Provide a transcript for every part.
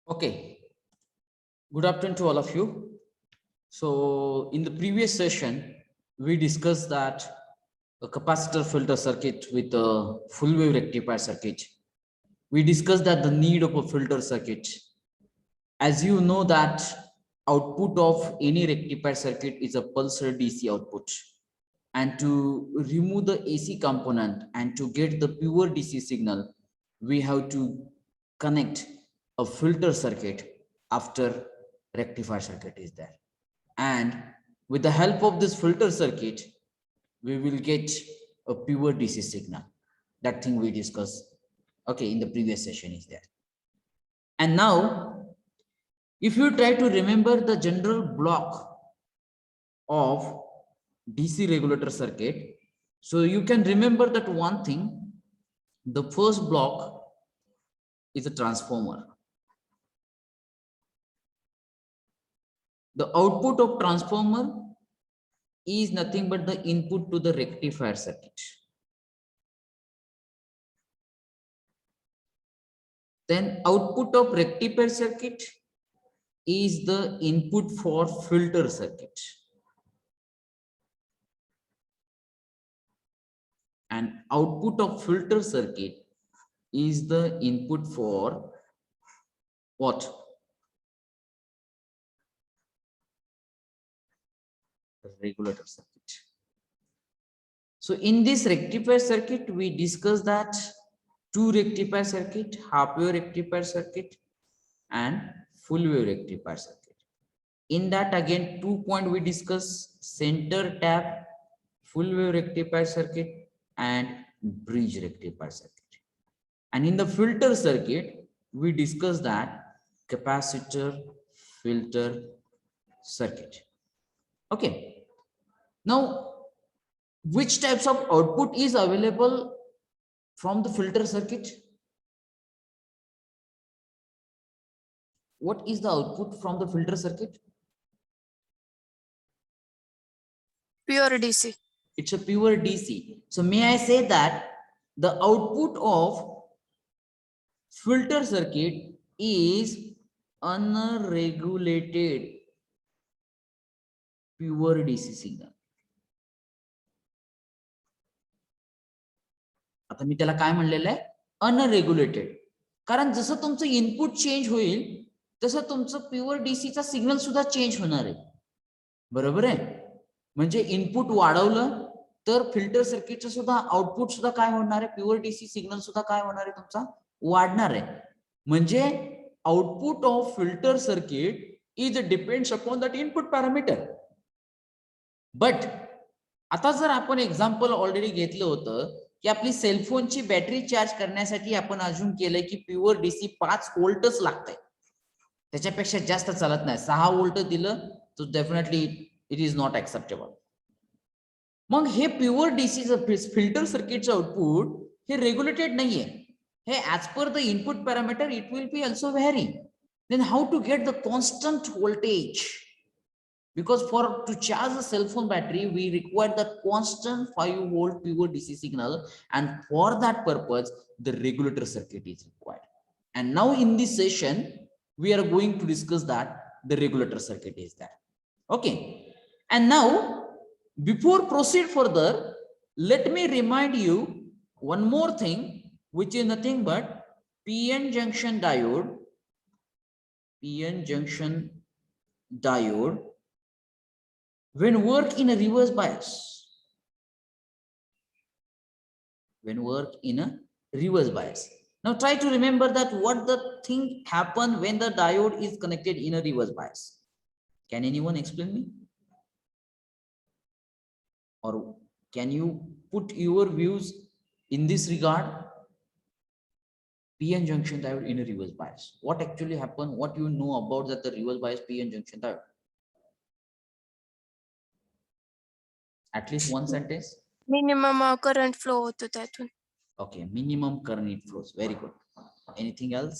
Okay, good afternoon to all of you. So in the previous session, we discussed that a capacitor filter circuit with a full wave rectifier circuit. We discussed that the need of a filter circuit. As you know that output of any rectifier circuit is a pulsar DC output. And to remove the AC component and to get the pure DC signal, we have to connect a filter circuit after rectifier circuit is there. And with the help of this filter circuit, we will get a pure DC signal. That thing we discussed, okay, in the previous session is there. And now, if you try to remember the general block of DC regulator circuit, so you can remember that one thing, the first block is a transformer. The output of transformer is nothing but the input to the rectifier circuit. Then output of rectifier circuit is the input for filter circuit. And output of filter circuit is the input for what? Regulator circuit. So in this rectifier circuit, we discussed that two rectifier circuit, half wave rectifier circuit and full wave rectifier circuit. In that again 2 points we discuss: center tap, full wave rectifier circuit and bridge rectifier circuit. And in the filter circuit, we discuss that capacitor filter circuit. Okay. Now, which types of output is available from the filter circuit? What is the output from the filter circuit? Pure DC. It's a pure DC. So may I say that the output of filter circuit is unregulated pure DC signal. आता मी त्याला काय म्हणलेलं आहे, unregulated. कारण जसं तुमचं input change होईल तसं तुमचं प्युअर डीसीचा सिग्नल सुद्धा चेंज होणार आहे. बरोबर आहे. म्हणजे इनपुट वाढवलं तर फिल्टर सर्किटचं सुद्धा आउटपुट सुद्धा काय होणार आहे, प्युअर डीसी सिग्नल सुद्धा काय होणार आहे, तुमचा वाढणार आहे. म्हणजे output of filter circuit is depends upon that input parameter. But आता जर आपण एक्झाम्पल ऑलरेडी घेतलं होतं की आपली सेलफोनची बॅटरी चार्ज करण्यासाठी आपण अजून केलंय की प्युअर डीसी 5 व्होल्टच लागतंय, त्याच्यापेक्षा जास्त चालत नाही. 6 व्होल्ट दिलं तर definitely it is not acceptable. मग हे प्युअर डीसीचं फिल्टर सर्किटचं आउटपुट हे रेग्युलेटेड नाहीये. हे as per the input parameter it will be also vary. Then how to get the constant voltage? Because to charge a cell phone battery, we require the constant 5 volt pure DC signal, and for that purpose, the regulator circuit is required. And now in this session, we are going to discuss that the regulator circuit is there. Okay. And now, before proceed further, let me remind you one more thing, which is nothing but PN junction diode. PN junction diode when work in a reverse bias. When work in a reverse bias. Now try to remember that what the thing happened when the diode is connected in a reverse bias. Can anyone explain me? Or can you put your views in this regard? PN junction diode in a reverse bias. What actually happened? What you know about that the reverse bias PN junction diode? At least one sentence. Minimum current flow होतो त्यातून. Okay, minimum current flows. Very good. Anything else?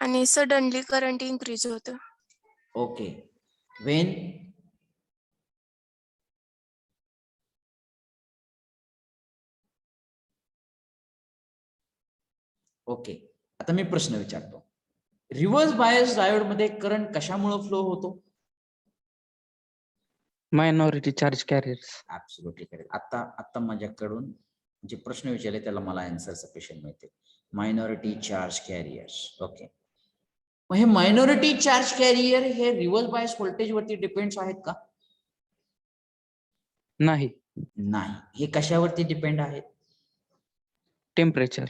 आणि suddenly current increase होतं. Okay. When okay, आता मी प्रश्न विचारतो. Reverse bias diode मध्ये current कशामुळे flow होतो? Minority charge carriers. Absolutely correct. आता माझ्याकडून जे प्रश्न विचारले त्याला मला आन्सर सफिशियंट मिळते. Minority charge carriers. ओके, मग हे मायनॉरिटी चार्ज कॅरियर हे रिव्हर्स बायस व्होल्टेज वरती डिपेंड्स आहेत का? नाही. नाही. हे कशावरती डिपेंड आहेत? टेम्परेचर.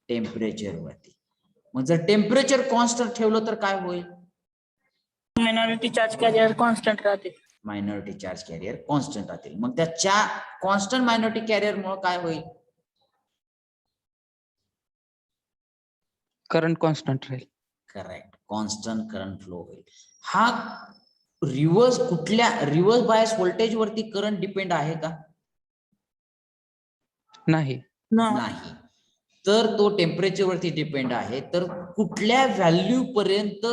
टेम्परेचर वरती. मग जर टेम्परेचर कॉन्स्टंट ठेवलं तर काय होईल? मायनॉरिटी चार्ज कॅरियर कॉन्स्टंट राहते. मायनॉरिटी चार्ज कॅरियर कॉन्स्टंट राहतील. मग त्या कॉन्स्टंट मायनॉरिटी कॅरियर मुळे काय होईल? करंट कॉन्स्टंट राहील. करेक्ट, कॉन्स्टंट करंट फ्लो होईल. हा रिव्हर्स बायस व्होल्टेज वरती करंट डिपेंड आहे का? नाही. नाही. तर तो टेम्परेचर वरती डिपेंड आहे. तर कुठल्या व्हॅल्यू पर्यंत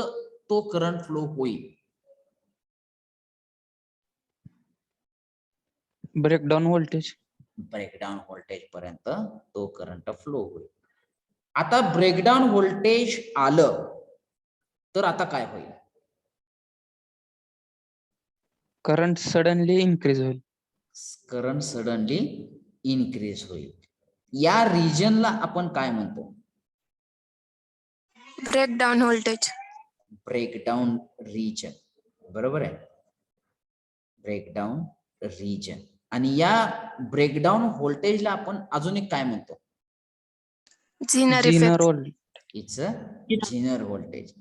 तो करंट फ्लो होईल? Breakdown voltage. ब्रेकडाऊन व्होल्टेज पर्यंत तो करंट फ्लो होईल. आता ब्रेकडाऊन व्होल्टेज आलं तर आता काय होईल? करंट सडनली इन्क्रीज होईल. करंट सडनली इन्क्रीज होईल. या रिजनला आपण काय म्हणतो? Breakdown voltage. Breakdown region. बरोबर आहे, ब्रेकडाऊन रिजन. आणि या ब्रेकडाऊन व्होल्टेजला आपण अजून एक काय म्हणतो? Zener Zener effect. Voltage. It's a Zener voltage.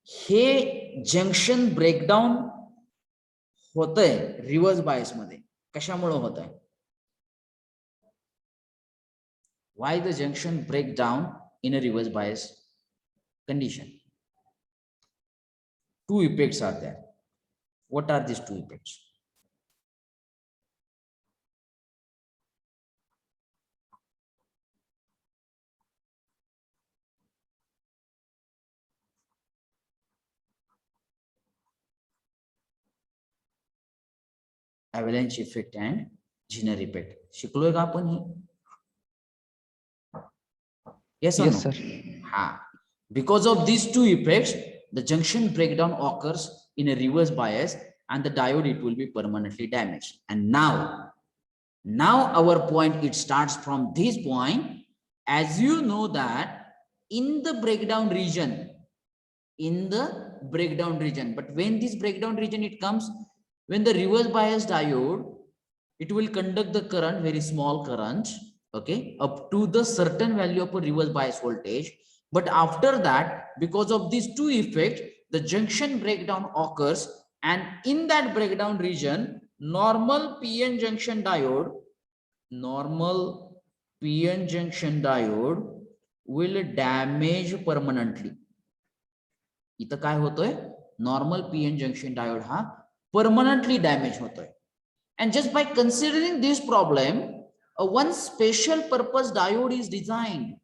हे जंक्शन ब्रेकडाऊन होतंय रिव्हर्स बायस मध्ये. कशामुळे होत आहे? Why the junction break down in a reverse bias condition? Two effects are there. What are these two effects? Avalanche effect and Zener effect. शिकलोय का आपण ही? Yes or no? Yes, sir. Ha. Because of these two effects, the junction breakdown occurs in a reverse bias and the diode, it will be permanently damaged. And now our point, it starts from this point. As you know that in the breakdown region, but when this breakdown region it comes, when the reverse bias diode, it will conduct the current, very small current, okay, up to the certain value of a reverse bias voltage. But after that, because of these two effects, the junction breakdown occurs, and in that breakdown region, normal PN junction diode will damage permanently. इथं काय होतोय? Normal PN junction diode हा permanently damage होतोय. And just by considering this problem, one special purpose diode is designed.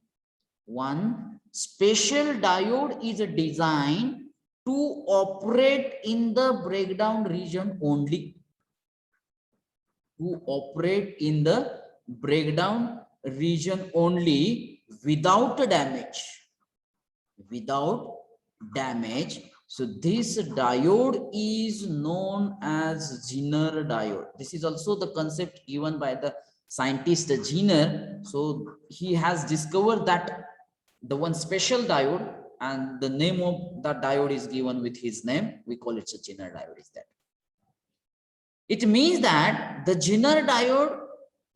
One special diode is designed to operate in the breakdown region only. To operate in the breakdown region only without damage. So this diode is known as Zener diode. This is also the concept given by the scientist Zener. So he has discovered that the one special diode, and the name of that diode is given with his name. We call it a Zener diode. Is that? It means that the Zener diode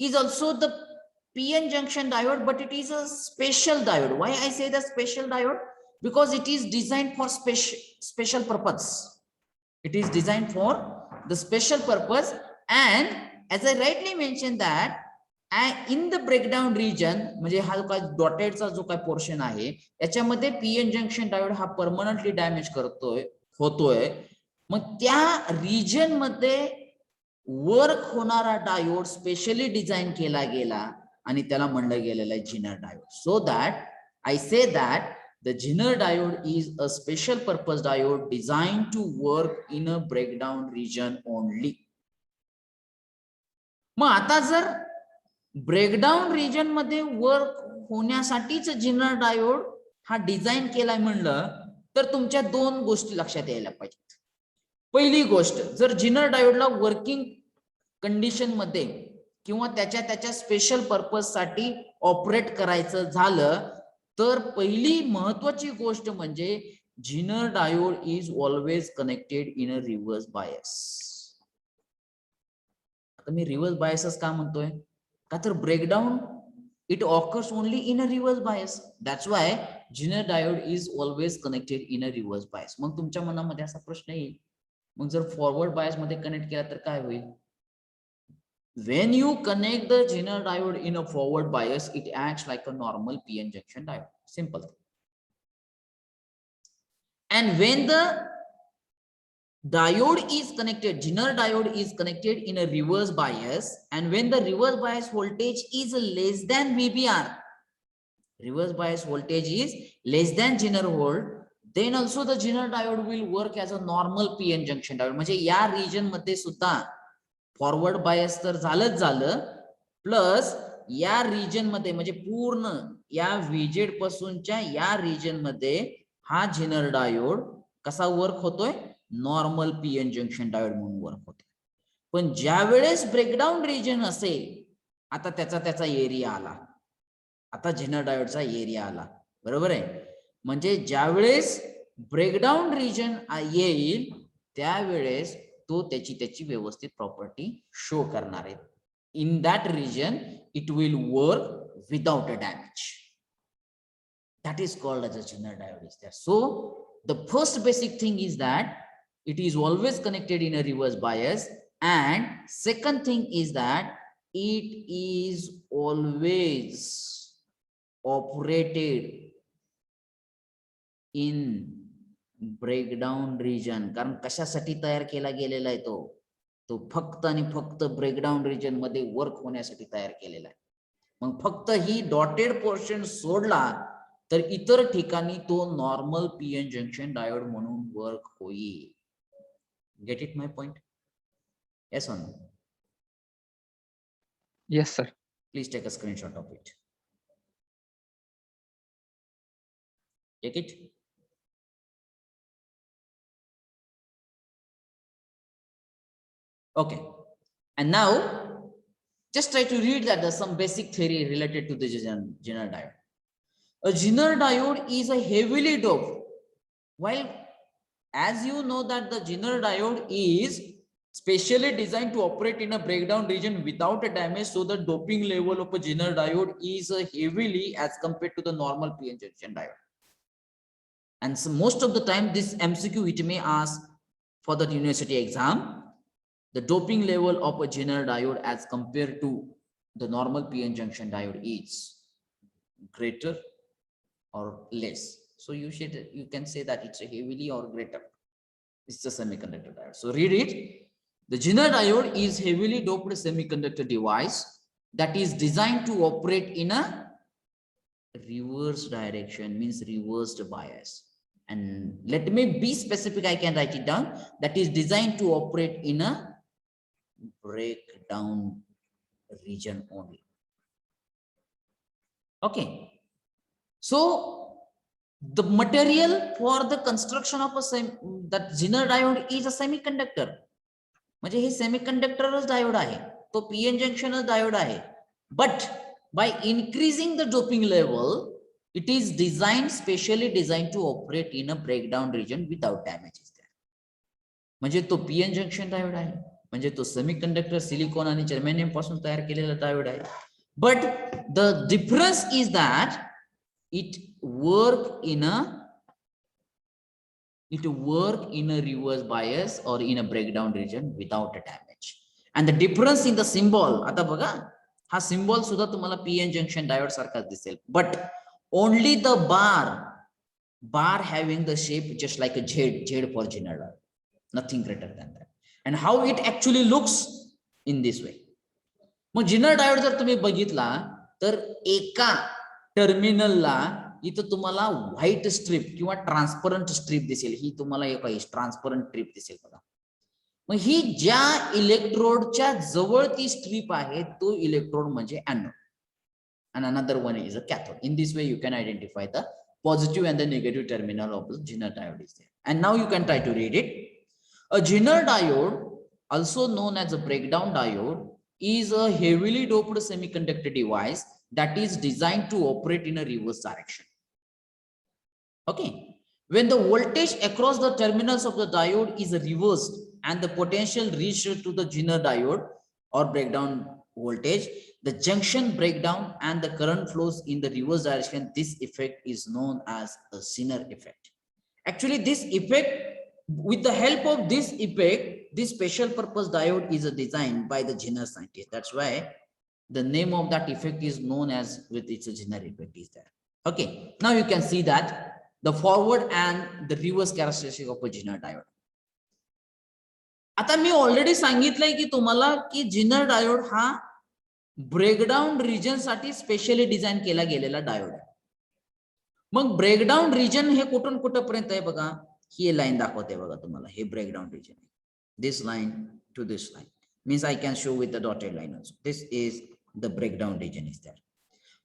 is also the PN junction diode, but it is a special diode. Why I say the special diode? Because it is designed for special purpose. It is designed for the special purpose. And as I rightly mentioned that in the breakdown region, म्हणजे हा जो काय डॉटेडचा जो काय portion आहे याच्यामध्ये PN junction diode हा permanently damage होतोय. मग त्या रिजन मध्ये वर्क होणारा डायोड स्पेशली डिझाइन केला गेला आणि त्याला म्हणलं गेलेलं आहे Zener diode. So that I say that the Zener diode is a special purpose diode designed to work in a breakdown region only. मग आता जर ब्रेकडाऊन रिजन मध्ये वर्क होण्यासाठीच Zener diode हा डिझाईन केलाय म्हणलं तर तुमच्या दोन गोष्टी लक्षात यायला पाहिजेत. पहिली गोष्ट, जर जिनर डायोडला वर्किंग कंडिशन मध्ये किंवा त्याच्या स्पेशल पर्पज साठी ऑपरेट करायचं झालं तर पहिली महत्वाची गोष्ट म्हणजे zener diode is always connected in a reverse bias. आता मी रिव्हर्स बायसच का म्हणतोय, का तर breakdown it occurs only in a reverse bias. That's why Zener diode is always connected in a reverse bias. मग तुमच्या मनामध्ये असा प्रश्न येईल, मग जर फॉरवर्ड बायस मध्ये कनेक्ट केला तर काय होईल? When you connect the Zener diode in a forward bias, it acts like a normal PN junction diode. Simple. And when the diode is connected, Zener diode is connected in a reverse bias, and when the reverse bias voltage is less than VBR, reverse bias voltage is less than Zener volt, then also the Zener diode will work as a normal PN junction diode. म्हणजे या region मध्ये सुद्धा forward bias तर झालंच झालं, plus या region मध्ये म्हणजे पूर्ण या व्हीजेड पासूनच्या या रिजन मध्ये हा Zener डायोड कसा वर्क होतोय? नॉर्मल पीएन जंक्शन डायोड म्हणून वर्क होते. पण ज्या वेळेस ब्रेकडाऊन रिजन असेल, आता त्याचा एरिया आला, आता Zener डायोडचा एरिया आला, बरोबर आहे. म्हणजे ज्या वेळेस ब्रेकडाऊन रिजन येईल त्यावेळेस तो त्याची व्यवस्थित प्रॉपर्टी शो करणार आहे. In that region it will work without a damage. That is called as a Zener diode is there. So the first basic thing is that it is always connected in a reverse bias, and second thing is that it is always operated in breakdown region. कारण कशासाठी तयार केला गेलेला आहे तो फक्त आणि फक्त ब्रेकडाऊन रिजन मध्ये वर्क होण्यासाठी तयार केलेला आहे. मग फक्त ही डॉटेड पोर्शन सोडला तर इतर ठिकाणी तो नॉर्मल पीएन जंक्शन डायोड म्हणून वर्क होईल. Get it my point? Yes or no? Yes, sir. Please take a screenshot of it. Take it. Okay. And now just try to read that there's some basic theory related to the Zener diode. A Zener diode is a heavily doped. While as you know that the Zener diode is specially designed to operate in a breakdown region without a damage, so the doping level of a Zener diode is heavily as compared to the normal PN junction diode. And so most of the time this MCQ it may ask for the university exam, the doping level of a Zener diode as compared to the normal PN junction diode is greater or less. So you can say that it's a heavily or greater. It's a semiconductor diode. So read it. The Zener diode is heavily doped semiconductor device that is designed to operate in a reverse direction, means reversed bias. And let me be specific, I can write it down. That is designed to operate in a breakdown region only. Okay. So the material for the construction of that Zener diode is a semiconductor. म्हणजे हे सेमीकंडक्टरच diode आहे, तो PN जंक्शनच diode आहे. But by increasing the doping level it is design specially design to operate in a breakdown region without damages. म्हणजे तो PN junction diode आहे, म्हणजे तो सेमीकंडक्टर सिलिकॉन आणि जर्मेनियम पासून तयार केलेला डायोड आहे. But the difference is that it work in a reverse bias or in a breakdown region without a damage. And the difference in the symbol, आता बघा हा symbol सुद्धा तुम्हाला PN junction diode सारखाच दिसेल, but only the bar having the shape just like a Z for Zener diode, nothing greater than that. And how it actually looks in this way. मग Zener diode जर तुम्ही बघितला तर एका टर्मिनलला इथं तुम्हाला व्हाईट स्ट्रीप किंवा ट्रान्सपरंट स्ट्रीप दिसेल. ही तुम्हाला एक ट्रान्सपरंट स्ट्रीप दिसेल बघा. मग ही ज्या इलेक्ट्रोडच्या जवळ ती स्ट्रीप आहे तो इलेक्ट्रोड म्हणजे anode, and another one is a cathode. In this way you can identify the positive and the negative terminal of the Zener diode is there. And now you can try to read it. A Zener diode, also known as a breakdown diode, is a heavily doped semiconductor device that is designed to operate in a reverse direction. Okay. When the voltage across the terminals of the diode is reversed and the potential reached to the Zener diode or breakdown voltage, the junction breakdown and the current flows in the reverse direction. This effect is known as a Zener effect. Actually, this effect, with the help of this effect, this special purpose diode is designed by the Zener scientist. That's why the name of that effect is known as with its Zener effect is there. Okay, now you can see that the forward and the reverse characteristic of a Zener diode. आता मी already सांगितलंय की तुम्हाला की Zener diode हा breakdown region साठी specially design केला गेलेला diode आहे. मग ब्रेकडाउन रिजन हे कुठून कुठपर्यंत आहे बघा, ही लाईन दाखवते बघा तुम्हाला, हे ब्रेकडाउन रिजन आहे. This line to this line means I can show with the dotted line also. This is the breakdown region is that.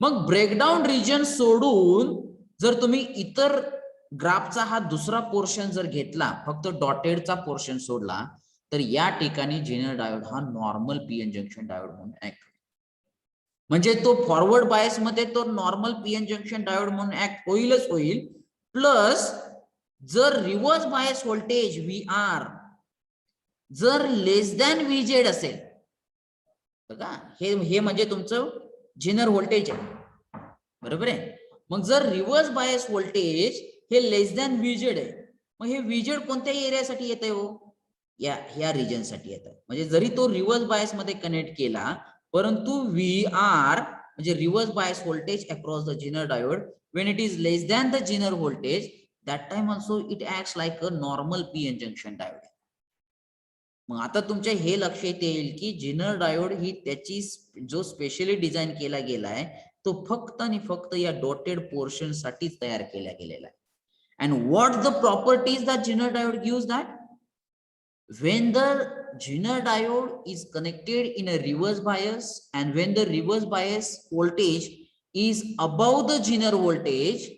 मग ब्रेकडाउन रिजन सोडून जर तुम्ही इतर ग्राफचा हा दुसरा पोर्शन जर घेतला, फक्त डॉटेडचा पोर्शन सोडला, तर या ठिकाणी Zener डायोड हा नॉर्मल पीएन जंक्शन डायोड म्हणून ऍक्ट, म्हणजे तो फॉरवर्ड बायस मध्ये तो नॉर्मल पीएन जंक्शन डायोड म्हणून ऍक्ट होईलच होईल. प्लस जर रिव्हर्स बायस व्होल्टेज VR जर लेस दॅन VZ असेल, बघा हे म्हणजे तुमचं Zener व्होल्टेज आहे, बरोबर आहे. मग जर रिव्हर्स बायस व्होल्टेज हे लेस दॅन VZ आहे, मग हे VZ कोणत्या एरियासाठी येत आहे हो, या रिजन साठी येतात. म्हणजे जरी तो रिव्हर्स बायस मध्ये कनेक्ट केला, परंतु VR म्हणजे reverse bias voltage across the Zener diode when it is less than the Zener voltage, that time also it acts like a normal PN junction diode. मग आता तुमच्या हे लक्ष येईल की Zener डायोड ही त्याची जो स्पेशली डिझाइन केला गेलाय तो फक्त आणि फक्त या डॉटेड पोर्शन साठीच तयार केला गेलेला आहे. And what the properties that Zener diode gives that? When the Zener diode is connected in a reverse bias and when the reverse bias voltage is above the Zener voltage,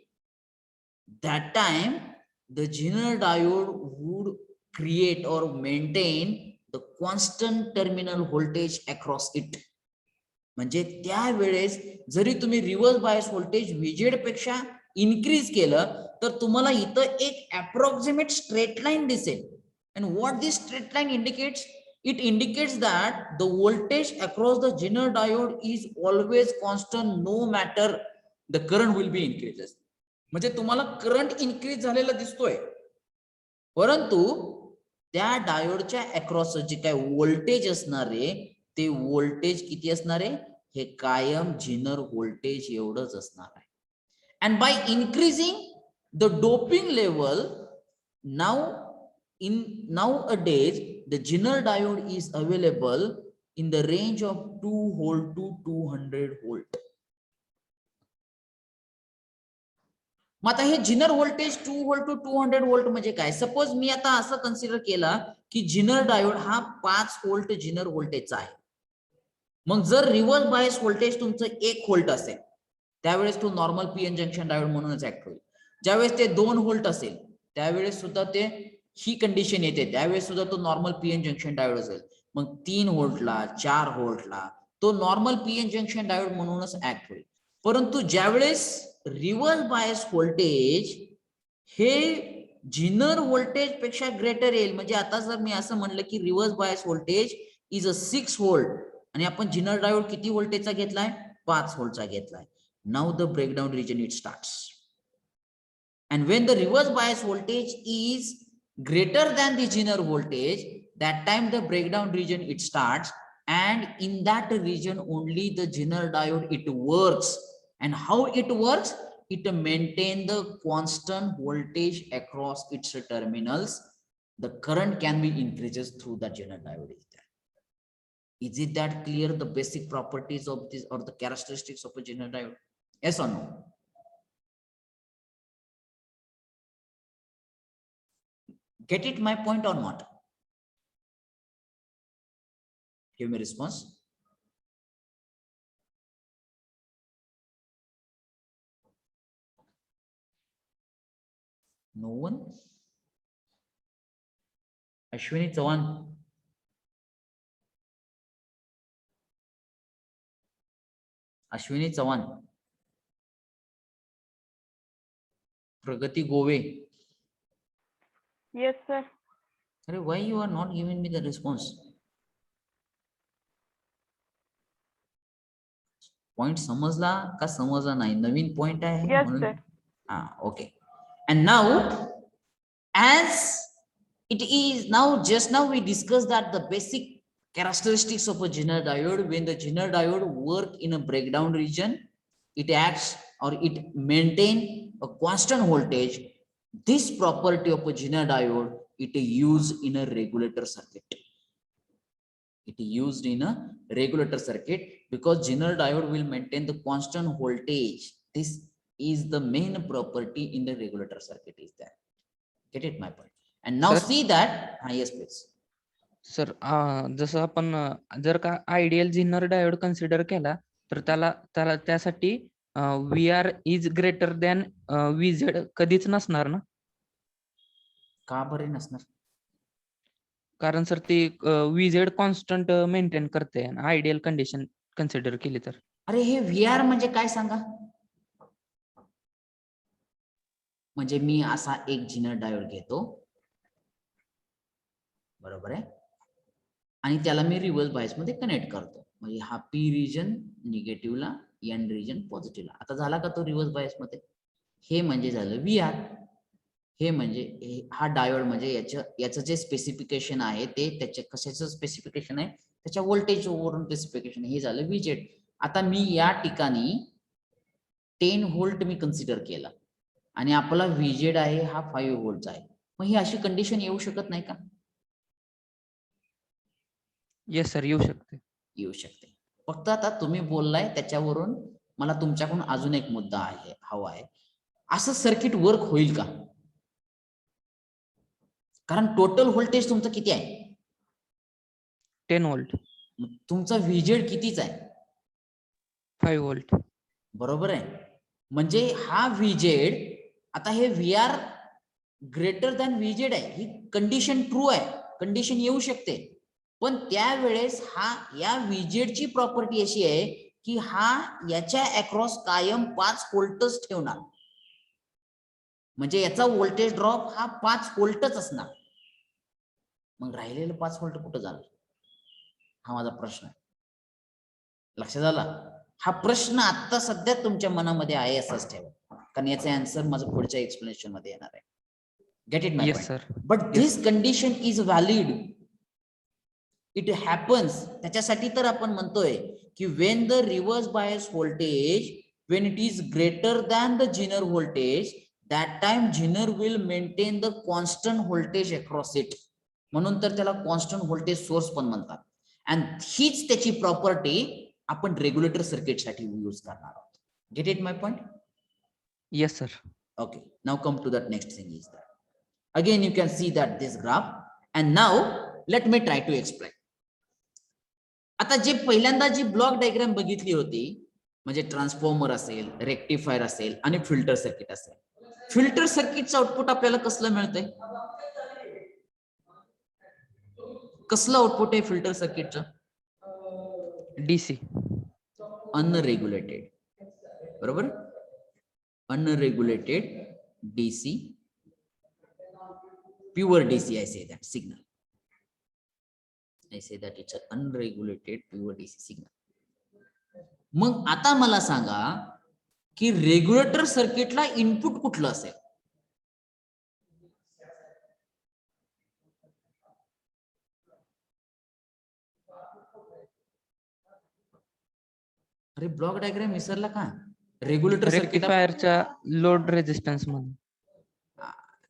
that time the Zener diode would create or maintain the constant terminal voltage across it. म्हणजे त्यावेळेस जरी तुम्ही reverse bias voltage VZ पेक्षा increase केलं तर तुम्हाला इथं एक अप्रॉक्सिमेट स्ट्रेट लाईन दिसेल. And what this straight line indicates? It indicates that the voltage across the Zener diode is always constant no matter the current will be increases. म्हणजे तुम्हाला current increase झालेला दिसतोय, परंतु त्या डायोडच्या अक्रॉस जे काय व्होल्टेज असणार आहे ते व्होल्टेज किती असणार आहे, हे कायम Zener व्होल्टेज एवढंच असणार आहे. And by increasing the doping level, nowadays the Zener diode is available in the range of 2 volt to 200 volt. मग आता हे Zener voltage 2 volt to 200 volt म्हणजे काय? सपोज मी आता असं कन्सिडर केला की Zener डायोड हा 5 volt Zener व्होल्टेजचा आहे. मग जर रिव्हर्स बायस व्होल्टेज तुमचं 1 volt असेल त्यावेळेस तो नॉर्मल पीएन जंक्शन डायोड म्हणूनच ऍक्ट होईल. ज्यावेळेस ते 2 volt असेल त्यावेळेस सुद्धा ते ही कंडिशन येते, त्यावेळेस सुद्धा तो नॉर्मल पीएन जंक्शन डायोड असेल. मग 3 व्होल्टला 4 व्होल्टला तो नॉर्मल पीएन जंक्शन डायोड म्हणूनच ऍक्ट होईल. परंतु ज्यावेळेस रिव्हर्स बायस व्होल्टेज हे Zener व्होल्टेज पेक्षा ग्रेटर येईल, म्हणजे आता जर मी असं म्हणलं की reverse bias voltage is a 6 volt आणि आपण Zener डायोड किती व्होल्टेजचा घेतलाय, 5 व्होल्टचा घेतलाय. Now the breakdown region it starts. And when the reverse bias voltage is greater than the Zener voltage, that time the breakdown region it starts, and in that region only the Zener diode it works. And how it works? It maintain the constant voltage across its terminals. The current can be increases through the Zener diode. Is it that clear? The basic properties of this or the characteristics of a Zener diode? Yes or no? Get it my point or not? Give me a response. No one. Ashwini Chavan. Ashwini Chavan. Pragati Gove. Yes, sir. अरे why you are not giving me the response? Point समजला का समजला नाही? नवीन point आहे Yes, म्हणून. sir. हा, okay. And now, as it is now, just now we discussed that the basic characteristics of a Zener diode. When the Zener diode work in a breakdown region, it acts or it maintain a constant voltage. This property of a Zener diode, it is used in a regulator circuit. It is used in a regulator circuit because Zener diode will maintain the constant voltage. This is the main property in the regulator circuit is that. Get it my point? And now Sir? see that, yes please. Sir जसं आपण जर का ideal झिनर diode consider केला तर त्याला त्यासाठी V R is greater than V Z कधीच नसणार ना? का बरे नसणार? कारण सर ती व्ही झेड कॉन्स्टंट मेंटेन करते आयडियल कंडिशन कन्सिडर केली तर. अरे हे VR म्हणजे काय सांगा? म्हणजे मी असा एक झिनर डायोड घेतो, बरोबर आहे, आणि त्याला मी रिव्हर्स बायस मध्ये कनेक्ट करतो. म्हणजे हा पी रिजन निगेटिव्हला, एन रिजन पॉझिटिव्हला. आता झाला का तो रिव्हर्स बायस मध्ये? हे म्हणजे झालं VR. हे म्हणजे हा डायोड म्हणजे याचं जे स्पेसिफिकेशन आहे ते त्याच्या कशाचं स्पेसिफिकेशन आहे? त्याच्या व्होल्टेज वरून स्पेसिफिकेशन. हे झालं VZ. आता मी या ठिकाणी 10 व्होल्ट मी कन्सिडर केला आणि आपला VZ आहे हा 5 व्होल्टचा आहे. मग ही अशी कंडिशन येऊ शकत नाही का? येस सर, येऊ शकते. येऊ शकते. फक्त आता तुम्ही बोललाय त्याच्यावरून मला तुमच्याकडून अजून एक मुद्दा आहे हवा आहे. असं सर्किट वर्क होईल का? कारण टोटल व्होल्टेज तुमचं किती आहे? 10 व्होल्ट. तुमचा VZ कितीच आहे? 5 व्होल्ट. बरोबर आहे. म्हणजे हा VZ, आता हे VR ग्रेटर दॅन VZ आहे, ही कंडिशन ट्रू आहे, कंडिशन येऊ शकते. पण त्यावेळेस हा या VZ ची प्रॉपर्टी अशी आहे की हा याच्या अक्रॉस कायम 5 व्होल्टच ठेवणार. म्हणजे याचा व्होल्टेज ड्रॉप हा 5 व्होल्टच असणार. मग राहिलेलं 5 व्होल्ट कुठं झालं? हा माझा प्रश्न आहे. लक्षात आला? हा प्रश्न आता सध्या तुमच्या मनामध्ये आहे असंच ठेवा, कारण याचे आन्सर माझं पुढच्या एक्सप्लेनेशन मध्ये येणार आहे. Gate it my yes point? Sir. But this condition is valid. It happens. त्याच्यासाठी तर आपण म्हणतोय की Wien the reverse bias voltage, when it is greater than the Zener voltage, that time Zener will maintain the constant voltage across it. म्हणून तर त्याला constant voltage source पण म्हणतात. आणि हीच त्याची प्रॉपर्टी आपण रेग्युलेटर सर्किट साठी यूज करणार आहोत. Gate it my point? Yes sir. Okay, now come to that next thing is that again you can see that this graph, and now let me try to explain. आता जे पहिल्यांदा जी block diagram बघितली होती, म्हणजे transformer असेल, rectifier असेल आणि filter circuit असेल. फिल्टर सर्किटचं आउटपुट आपल्याला कसलं मिळतंय? कसलं आउटपुट आहे फिल्टर सर्किटचं? DC. अनरेग्युलेटेड. बरोबर? Unregulated DC, pure DC. I say that signal. I say that it's an unregulated pure DC signal. मग आता मला सांगा की रेग्युलेटर सर्किटला इनपुट कुठलं असेल? अरे ब्लॉक डायग्राम विसरला का? रेग्युलेटर सर्किट रेक्टिफायरच्या लोड रेजिस्टन्स मध्ये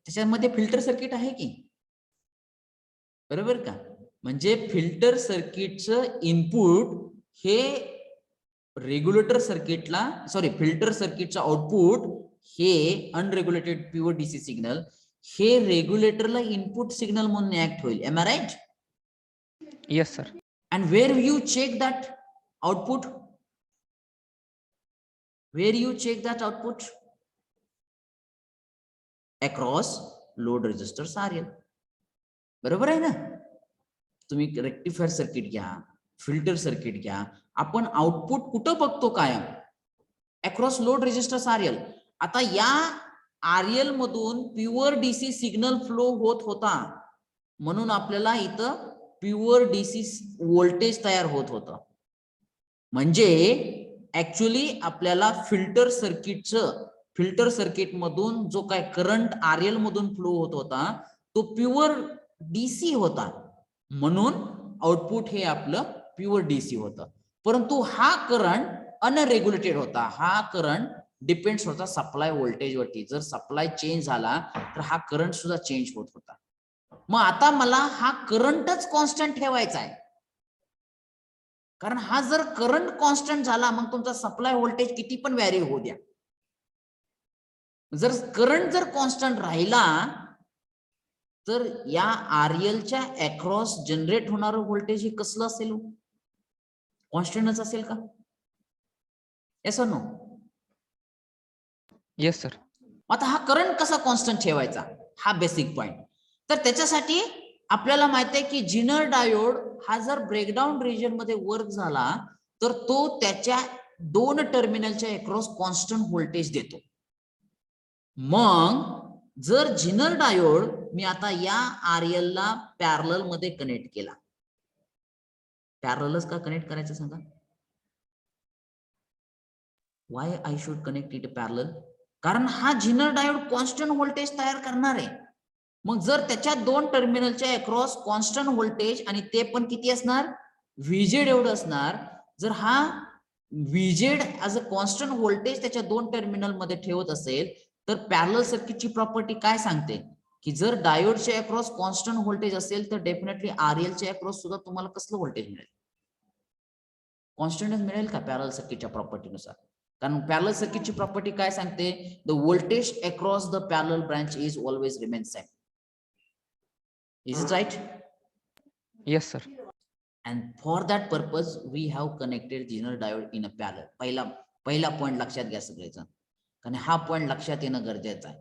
त्याच्यामध्ये फिल्टर सर्किट आहे की, बरोबर का? म्हणजे फिल्टर सर्किटचं इनपुट हे रेग्युलेटर सर्किटला, सॉरी फिल्टर सर्किटचं आउटपुट हे अनरेग्युलेटेड प्युअर DC सिग्नल हे रेग्युलेटरला इनपुट सिग्नल म्हणून ऍक्ट होईल. Am I right? Yes sir. And where you check that output? Where you check that output? Across load resistors RL. बरोबर आहे ना? तुम्ही रेक्टिफायर सर्किट घ्या, फिल्टर सर्किट घ्या, आपण आउटपुट कुठं बघतो कायम? Across load resistors RL. आता या RL मधून प्युअर DC सिग्नल फ्लो होत होता, म्हणून आपल्याला इथं प्युअर DC व्होल्टेज तयार होत होतं. म्हणजे ऍक्च्युली आपल्याला फिल्टर सर्किट मधून जो काय करंट RL मधून फ्लो होत होता तो प्युअर DC होता, म्हणून आउटपुट हे आपलं प्युअर DC होतं. परंतु हा करंट अनरेग्युलेटेड होता. हा करंट डिपेंड्स होता सप्लाय व्होल्टेज वरती. जर सप्लाय चेंज झाला तर हा करंट सुद्धा चेंज होत होता. मग आता मला हा करंटच कॉन्स्टंट ठेवायचा आहे, कारण हा जर करंट कॉन्स्टंट झाला मग तुमचा सप्लाय व्होल्टेज किती पण व्हॅरी होऊ द्या, जर करंट जर कॉन्स्टंट राहिला तर या RLच्या अक्रॉस जनरेट होणारं व्होल्टेज हे कसलं असेल? कॉन्स्टंटच असेल का? Yes or no? Yes sir. आता हा करंट कसा कॉन्स्टंट ठेवायचा, हा बेसिक पॉइंट. तर त्याच्यासाठी आपल्याला माहिती आहे की जिनर डायोड हा जर ब्रेकडाऊन रिजन मध्ये वर्क झाला तर तो त्याच्या दोन टर्मिनलच्या अक्रॉस कॉन्स्टंट व्होल्टेज देतो. मग जर जिनर डायोड मी आता या RL ला पॅरलल मध्ये कनेक्ट केला, पॅरलच का कनेक्ट करायचं सांगा? Y I should connect it parallel? कारण हा जिनर डायोड कॉन्स्टंट व्होल्टेज तयार करणार आहे. मग जर त्याच्या दोन टर्मिनलच्या अक्रॉस कॉन्स्टंट व्होल्टेज आणि ते पण किती असणार? व्हीजेड एवढं असणार. जर हा व्हीजेड ऍज अ कॉन्स्टंट व्होल्टेज त्याच्या दोन टर्मिनल मध्ये ठेवत असेल तर पॅरलल सर्किटची प्रॉपर्टी काय सांगते की जर डायोडच्या अक्रॉस कॉन्स्टंट व्होल्टेज असेल तर डेफिनेटली RLच्या अक्रॉस सुद्धा तुम्हाला कसलं व्होल्टेज मिळेल? कॉन्स्टंटच मिळेल का पॅरलल सर्किटच्या प्रॉपर्टीनुसार? कारण पॅरलल सर्किटची प्रॉपर्टी काय सांगते? The voltage across the parallel branch is always remain same. Is it right? Yes sir. And for that purpose we have connected Zener diode in a parallel. पहिला point लक्षात घ्या सगळेजण, कारण हा पॉइंट लक्षात येणं गरजेचं आहे.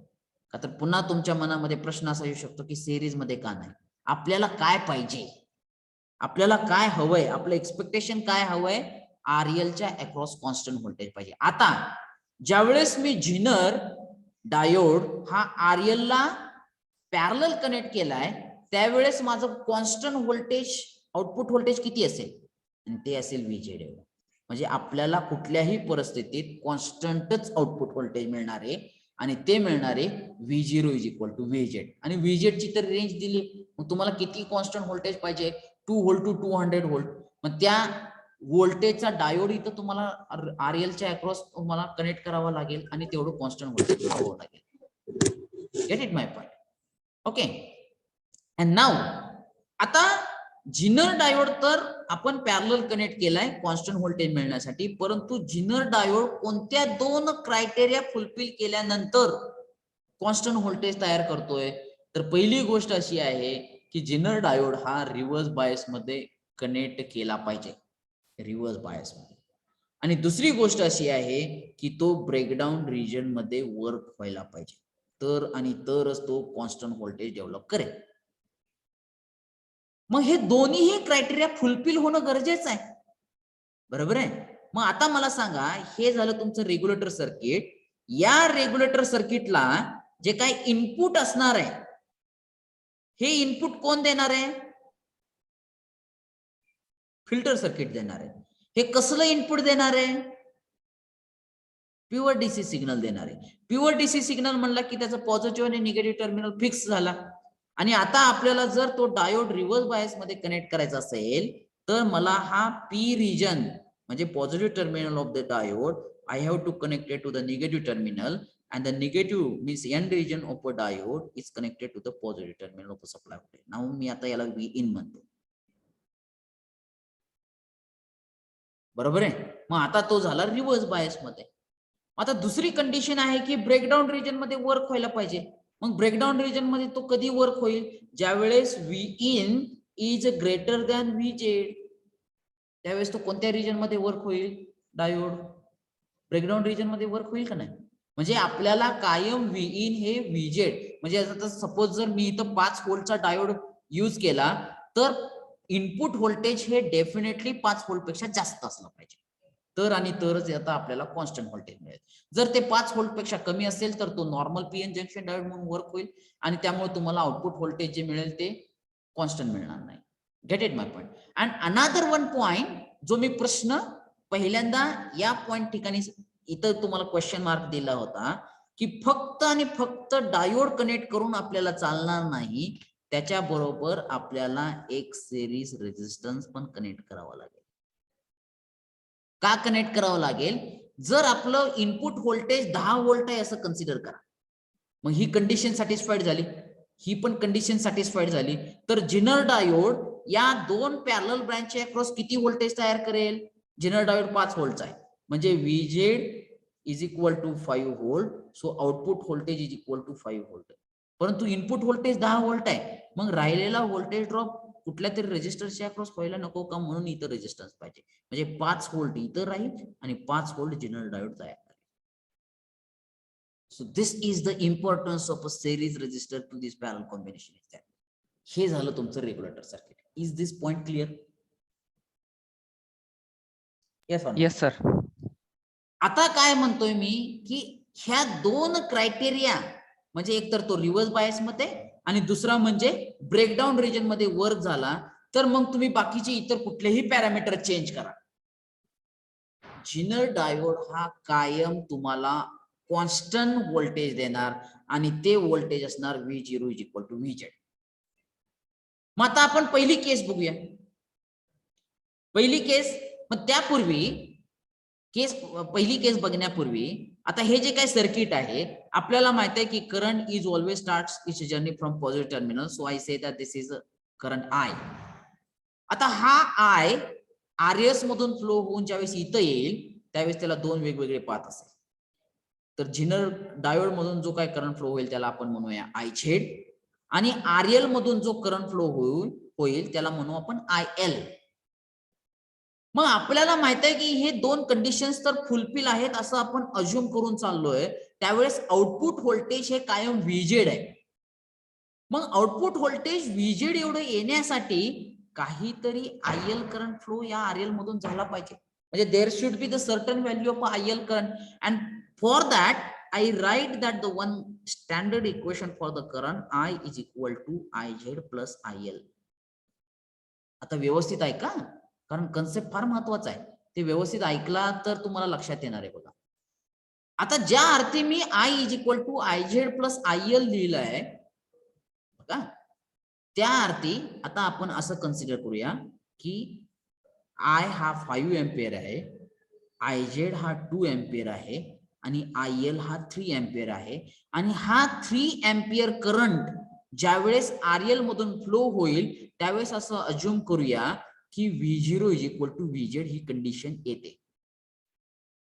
का तर पुन्हा तुमच्या मनामध्ये प्रश्न असा येऊ शकतो की सिरीज मध्ये का नाही? आपल्याला काय पाहिजे, आपल्याला काय हवंय, आपलं एक्सपेक्टेशन काय हवंय? RLच्या अक्रॉस कॉन्स्टंट व्होल्टेज पाहिजे. आता ज्यावेळेस मी जिनर डायोड हा RL ला पॅरलल कनेक्ट केलाय त्यावेळेस माझं कॉन्स्टंट व्होल्टेज, आउटपुट व्होल्टेज किती असेल? आणि ते असेल व्हीजेड. म्हणजे आपल्याला कुठल्याही परिस्थितीत कॉन्स्टंटच आउटपुट व्होल्टेज मिळणार आहे आणि ते मिळणार आहे V0 इज इक्वल टू व्हीजेड. आणि व्हीजेडची तर रेंज दिली, मग तुम्हाला किती कॉन्स्टंट व्होल्टेज पाहिजे? 2 व्होल्ट टू 200 व्होल्ट. मग त्या व्होल्टेजचा डायोड इथं तुम्हाला RLच्या अक्रॉस तुम्हाला कनेक्ट करावा लागेल आणि तेवढं कॉन्स्टंट व्होल्टेज मिळवावं लागेल. Gate it my point? Okay. And now आता जिनर डायोड तर आपण पॅरलल कनेक्ट केलाय कॉन्स्टंट व्होल्टेज मिळण्यासाठी, परंतु जिनर डायोड कोणत्या दोन क्रायटेरिया फुलफिल केल्यानंतर कॉन्स्टंट व्होल्टेज तयार करतोय? तर पहिली गोष्ट अशी आहे की जिनर डायोड हा रिव्हर्स बायस मध्ये कनेक्ट केला पाहिजे, रिव्हर्स बायस मध्ये. आणि दुसरी गोष्ट अशी आहे की तो ब्रेकडाऊन रिजन मध्ये वर्क व्हायला पाहिजे, तर आणि तरच तो कॉन्स्टंट व्होल्टेज डेव्हलप करेल. मग हे दोन्हीही क्रायटेरिया फुलफिल होणं गरजेचं आहे. बरोबर आहे? मग आता मला सांगा, हे झालं तुमचं रेग्युलेटर सर्किट. या रेग्युलेटर सर्किटला जे काही इनपुट असणार आहे, हे इनपुट कोण देणार आहे? फिल्टर सर्किट देणार आहे. हे कसलं इनपुट देणार आहे? प्युअर DC सिग्नल देणार आहे. प्युअर DC सिग्नल म्हणला की त्याचं पॉझिटिव्ह आणि निगेटिव्ह टर्मिनल फिक्स झाला. आणि आता आपल्याला जर तो डायोड रिव्हर्स बायस मध्ये कनेक्ट करायचा असेल तर मला हा P रिजन म्हणजे positive terminal of the diode I have to connected to the negative terminal and the negative means N region of a diode is connected to the positive terminal of the supply voltage. Now मी आता याला Vin म्हणतो. बरोबर आहे? मग आता तो झाला reverse bias मध्ये. आता दुसरी कंडिशन आहे की ब्रेकडाऊन रिजन मध्ये वर्क व्हायला पाहिजे. मग ब्रेकडाऊन रिजन मध्ये तो कधी वर्क होईल? ज्यावेळेस Vin is greater than Vz. त्यावेळेस तो कोणत्या रिजन मध्ये वर्क होईल? डायोड ब्रेकडाऊन रिजन मध्ये वर्क होईल का नाही? म्हणजे आपल्याला कायम Vin हे Vz म्हणजे आता सपोज जर मी इथं 5 व्होल्टचा डायोड यूज केला तर इनपुट व्होल्टेज हे डेफिनेटली 5 व्होल्ट पेक्षा जास्त असलं पाहिजे, तर आणि तरच आता आपल्याला कॉन्स्टंट व्होल्टेज मिळेल. जर ते 5 व्होल्ट पेक्षा कमी असेल तर तो नॉर्मल पीएन जंक्शन डायोड म्हणून वर्क होईल आणि त्यामुळे तुम्हाला आउटपुट व्होल्टेज जे मिळेल ते कॉन्स्टंट मिळणार नाही. Gate it my point. And another one point जो मी प्रश्न पहिल्यांदा या पॉइंट ठिकाणी इथं तुम्हाला क्वेश्चन मार्क दिला होता की फक्त आणि फक्त डायोड कनेक्ट करून आपल्याला चालणार नाही, त्याच्याबरोबर आपल्याला एक सिरीज रेजिस्टन्स पण कनेक्ट करावा लागेल. का कनेक्ट करावं लागेल? जर आपलं इनपुट व्होल्टेज 10 व्होल्ट आहे असं कन्सिडर करा, मग ही कंडिशन सॅटिस्फाईड झाली, ही पण कंडिशन सॅटिस्फाईड झाली, तर जिनर डायोड या 2 पॅरलल ब्रँचच्या अक्रॉस किती व्होल्टेज तयार करेल? जिनर डायोड 5 व्होल्टचा आहे म्हणजे VZ is equal to 5 volt, so output voltage is equal to 5 volt. परंतु इनपुट व्होल्टेज 10 व्होल्ट आहे, मग राहिलेला व्होल्टेज ड्रॉप कुठल्या तरी रेजिस्टरच्या अक्रॉस व्हायला नको का, म्हणून इथं रेजिस्टन्स पाहिजे. म्हणजे 5 व्होल्ट इथं राहील आणि 5 व्होल्ट जिनर डायोड तयार करेल. So this is the importance of a series resistor to this parallel combination. हे झालं तुमचं regulator circuit. Is this point clear? Yes sir. आता काय म्हणतोय मी की ह्या 2 क्रायटेरिया म्हणजे एक तर तो रिव्हर्स बायस मध्ये आणि दुसरा म्हणजे ब्रेकडाऊन रिजन मध्ये वर्क झाला तर मग तुम्ही बाकीचे इतर कुठलेही पॅरामीटर चेंज करा, जिनर डायोड हा कायम तुम्हाला कॉन्स्टंट व्होल्टेज देणार आणि ते व्होल्टेज असणार V0 is equal to VZ. मग आता आपण पहिली केस बघूया. पहिली केस, मग त्यापूर्वी पहिली केस बघण्यापूर्वी आता हे जे काही सर्किट आहे आपल्याला माहित आहे की current is always starts it's journey from positive terminal, so I say that this is current I. आता हा I RS मधून फ्लो होऊन ज्यावेळेस इथं येईल त्यावेळेस त्याला 2 वेगवेगळे पाथ असेल. तर जिनर डायोड मधून जो काय करंट फ्लो होईल त्याला आपण म्हणूया IZ आणि RL मधून जो करंट फ्लो होईल त्याला म्हणू आपण IL. मग आपल्याला माहित आहे की हे 2 कंडिशन्स तर फुलफिल आहेत असं आपण अज्युम करून चाललोय, त्यावेळेस आउटपुट व्होल्टेज हे कायम VZ आहे. मग आउटपुट व्होल्टेज VZ एवढं येण्यासाठी काहीतरी IL करंट फ्लो या RL मधून झाला पाहिजे. म्हणजे there should be the certain value of IL current and for that I write that the one standard equation for the current I is equal to IZ plus IL. आता व्यवस्थित ऐका, कारण concept फार महत्वाचा आहे, ते व्यवस्थित ऐकला तर तुम्हाला लक्षात येणार आहे. बघा आता ज्या अर्थी मी I is equal to IZ plus IL लिहिलंय बघा, त्या अर्थी आता आपण असं कन्सिडर करूया की I हा 5 एम्पियर आहे, IZ हा 2 एम्पियर आहे आणि IL हा 3 एम्पियर आहे आणि हा 3 एम्पियर करंट ज्यावेळेस RL मधून फ्लो होईल त्यावेळेस असं अज्युम करूया की V0 is equal to VZ ही कंडिशन येते.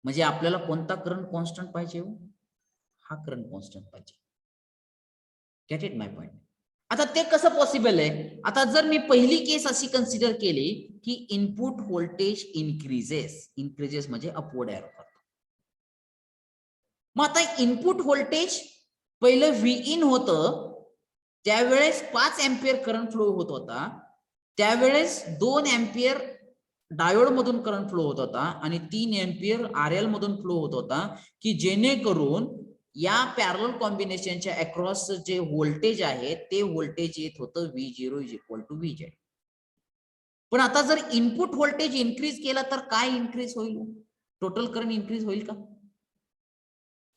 म्हणजे आपल्याला कोणता करंट कॉन्स्टंट पाहिजे? हा करंट कॉन्स्टंट पाहिजे. Get it my point. आता ते कसं पॉसिबल आहे? आता जर मी पहिली केस अशी कन्सिडर केली की इनपुट व्होल्टेज इन्क्रीजेस म्हणजे अपवर्ड एरो करतो. मग आता इनपुट व्होल्टेज पहिलं Vin होतं, त्यावेळेस 5 एम्पियर करंट फ्लो होत होता, त्यावेळेस 2 एम्पियर डायोड मधून करंट फ्लो होत होता आणि 3 एम्पियर RL मधून फ्लो होत होता, की जेणेकरून या पॅरलल कॉम्बिनेशनच्या अक्रॉस जे व्होल्टेज आहे ते व्होल्टेज येत होतं V0 is equal to VZ. पण आता जर इनपुट व्होल्टेज इन्क्रीज केला तर काय इन्क्रीज होईल? टोटल करंट इन्क्रीज होईल का?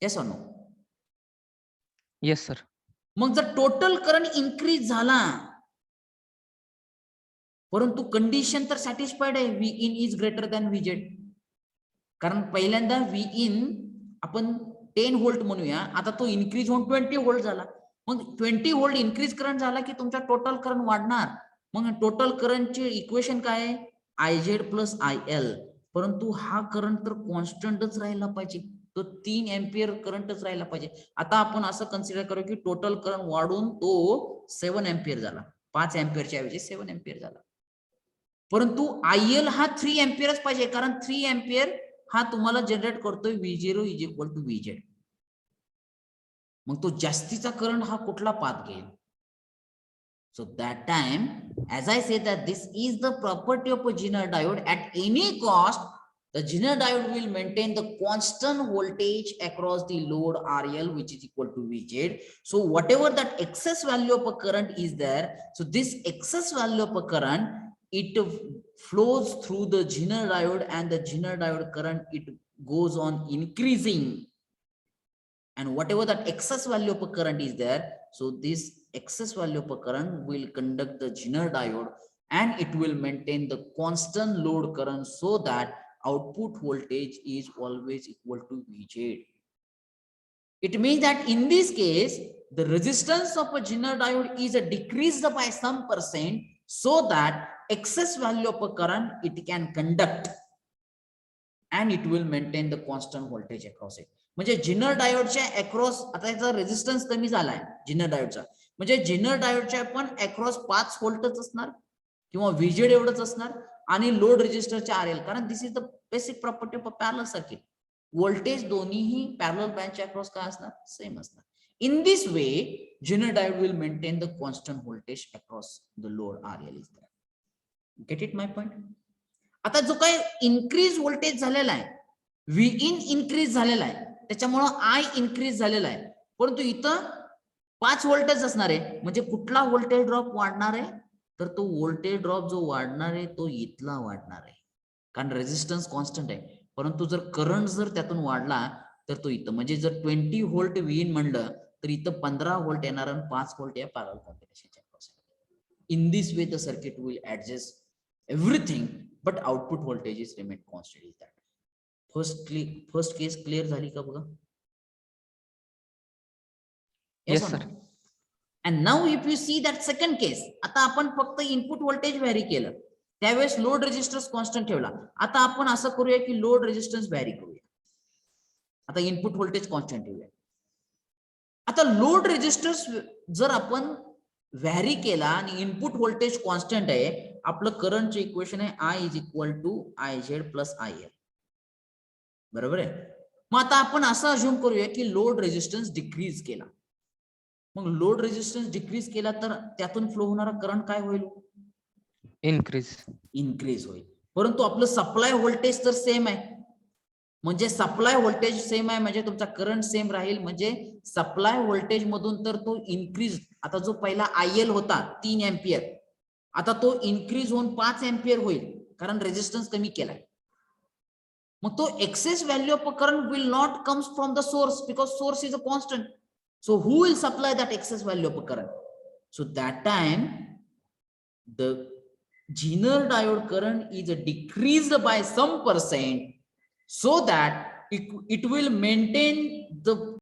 Yes or no? Yes sir. मग जर टोटल करंट इन्क्रीज झाला परंतु कंडिशन तर सॅटिस्फाईड आहे, Vin is greater than VZ. कारण पहिल्यांदा Vin आपण 10 व्होल्ट म्हणूया, आता तो इन्क्रीज होऊन 20 व्होल्ट झाला. मग 20 व्होल्ट इन्क्रीज करंट झाला की तुमचा टोटल करंट वाढणार. मग टोटल करंटचे इक्वेशन काय आहे? IZ plus IL. परंतु हा करंट तर कॉन्स्टंटच राहिला पाहिजे, तो 3 एम्पियर करंटच राहिला पाहिजे. आता आपण असं कन्सिडर करू की टोटल करंट वाढून तो 7 एम्पियर झाला, 5 एम्पियरच्या ऐवजी 7 एम्पियर झाला. परंतु IL हा 3 एम्पियरच पाहिजे, कारण 3 एम्पियर हा तुम्हाला जनरेट करतोय V0 is equal to VZ. मग तो जास्तीचा करंट हा कुठला पाथ घेईल? So that time, as I say that this is the property of a Zener diode. At any cost, the Zener diode will maintain the constant voltage across the load RL, which is equal to Vz. So whatever that excess value of a current is there, so this excess value of a current, it flows through the Zener diode, and the Zener diode current, it goes on increasing. And whatever that excess value of a current is there, so this excess value of a current will conduct the Zener diode, and it will maintain the constant load current so that output voltage is always equal to Vz. It means that in this case, the resistance of a Zener diode is decreased by some percent so that excess value of a current it can conduct, and it will maintain the constant voltage across it. म्हणजे Zener डायोडच्या across आता याचा resistance कमी झालाय Zener डायोडचा, म्हणजे Zener डायोडच्या पण across 5 व्होल्टच असणार किंवा Vz एवढंच असणार, आणि लोड रेजिस्टरच्या RL, कारण this is the basic property of a parallel circuit. Voltage दोन्हीही पॅरलल बँडच्या अक्रॉस काय असणार? सेम असणार. In this way Zener diode will maintain the constant voltage across the load RL is there. Get it my point? आता जो काही increase voltage झालेला आहे, Vin इन्क्रीज झालेला आहे, त्याच्यामुळं I इन्क्रीज झालेला आहे, परंतु इथं 5 व्होल्टेज असणार आहे, म्हणजे कुठला व्होल्टेज ड्रॉप वाढणार आहे? तर तो व्होल्टेज ड्रॉप जो वाढणार आहे तो इथला वाढणार आहे, कारण रेजिस्टन्स कॉन्स्टंट आहे. परंतु जर करंट जर त्यातून वाढला तर तो इथं, म्हणजे जर 20 व्होल्ट Vin म्हणलं तर इथं 15 व्होल्ट येणार आणि 5 व्होल्ट या पॅरलल कॉम्बिनेशनच्या अक्रॉस. In this way the circuit will adjust everything, but output voltage is remain constant. Is that first case clear झाली का बघा? Yes sir. And now if you see that second case, आता आपण फक्त input voltage vary केलं, त्यावेळेस load resistance constant ठेवला. आता आपण असं करूया की लोड रेजिस्टन्स व्हॅरी करूया, आता इनपुट व्होल्टेज कॉन्स्टंट ठेवूया. आता लोड रेजिस्टन्स जर आपण व्हॅरी केला आणि इनपुट व्होल्टेज कॉन्स्टंट आहे, आपलं करंटचं इक्वेशन आहे I is equal to IZ plus IL, बरोबर आहे. मग आता आपण असं अज्युम करूया की लोड रेजिस्टन्स डिक्रीज केला. मग लोड रेजिस्टन्स डिक्रीज केला तर त्यातून फ्लो होणारा करंट काय होईल? इन्क्रीज होईल. परंतु आपलं सप्लाय व्होल्टेज तर सेम आहे, म्हणजे सप्लाय व्होल्टेज सेम आहे म्हणजे तुमचा करंट सेम राहील, म्हणजे सप्लाय व्होल्टेज मधून तर तो इन्क्रीज, आता जो पहिला IL होता 3 एम्पियर, आता तो इन्क्रीज होऊन 5 एम्पियर होईल, कारण रेजिस्टन्स कमी केलाय. मग तो excess value of current will not comes from the source, because source is a constant. So who will supply that excess value of a current? So that time the Zener diode current is decreased by some percent so that it will maintain the